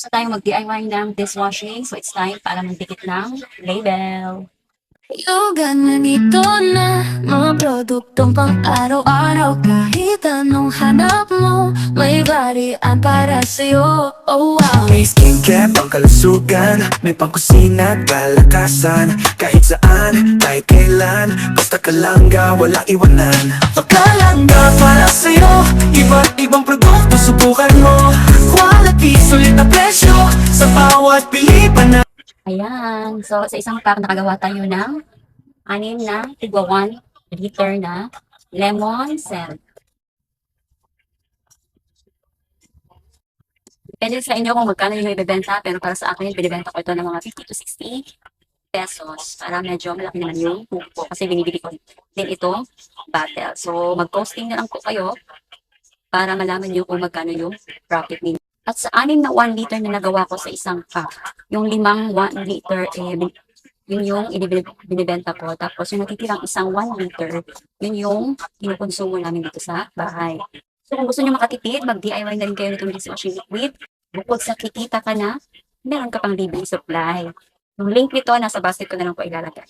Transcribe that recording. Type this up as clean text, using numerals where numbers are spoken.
Gusto tayong mag-DIY ng dishwashing, so it's time para magdikit ng label. Yoga na nito na mga produktong pang araw-araw. Kahit anong hanap mo, may barian para sa'yo. Oh wow. May skincare, pang kalusugan, may pangkusina at palakasan. Kahit saan, kahit kailan, basta kalangga, wala iwanan. Kalangga para sa'yo, iba't ibang produkto subukan mo. Quality, sulit na presyo, sa bawat pilipan na. Ayan. So, sa isang pack, nakagawa tayo ng 6 na tigwa 1 liter na lemon scent. Depende sa inyo kung magkano yung ibebenta, pero para sa akin, binibenta ko ito ng mga 50 to 60 pesos. Para medyo malaki naman yung po kasi binibili ko din ito bottle. So, mag-posting na lang po kayo para malaman nyo kung magkano yung profit ninyo. At sa 6 na 1 liter na nagawa ko sa isang pack, yung 5 1 liter, yun yung binibenta ko. Tapos yung natitirang isang 1 liter, yun yung kinukonsumo namin dito sa bahay. So kung gusto nyo makatipid, mag-DIY na rin kayo nitong dishwashing liquid. Bukod sa kikita ka na, meron ka pang libreng supply. Yung link nito, nasa basket ko na lang po ilalagay.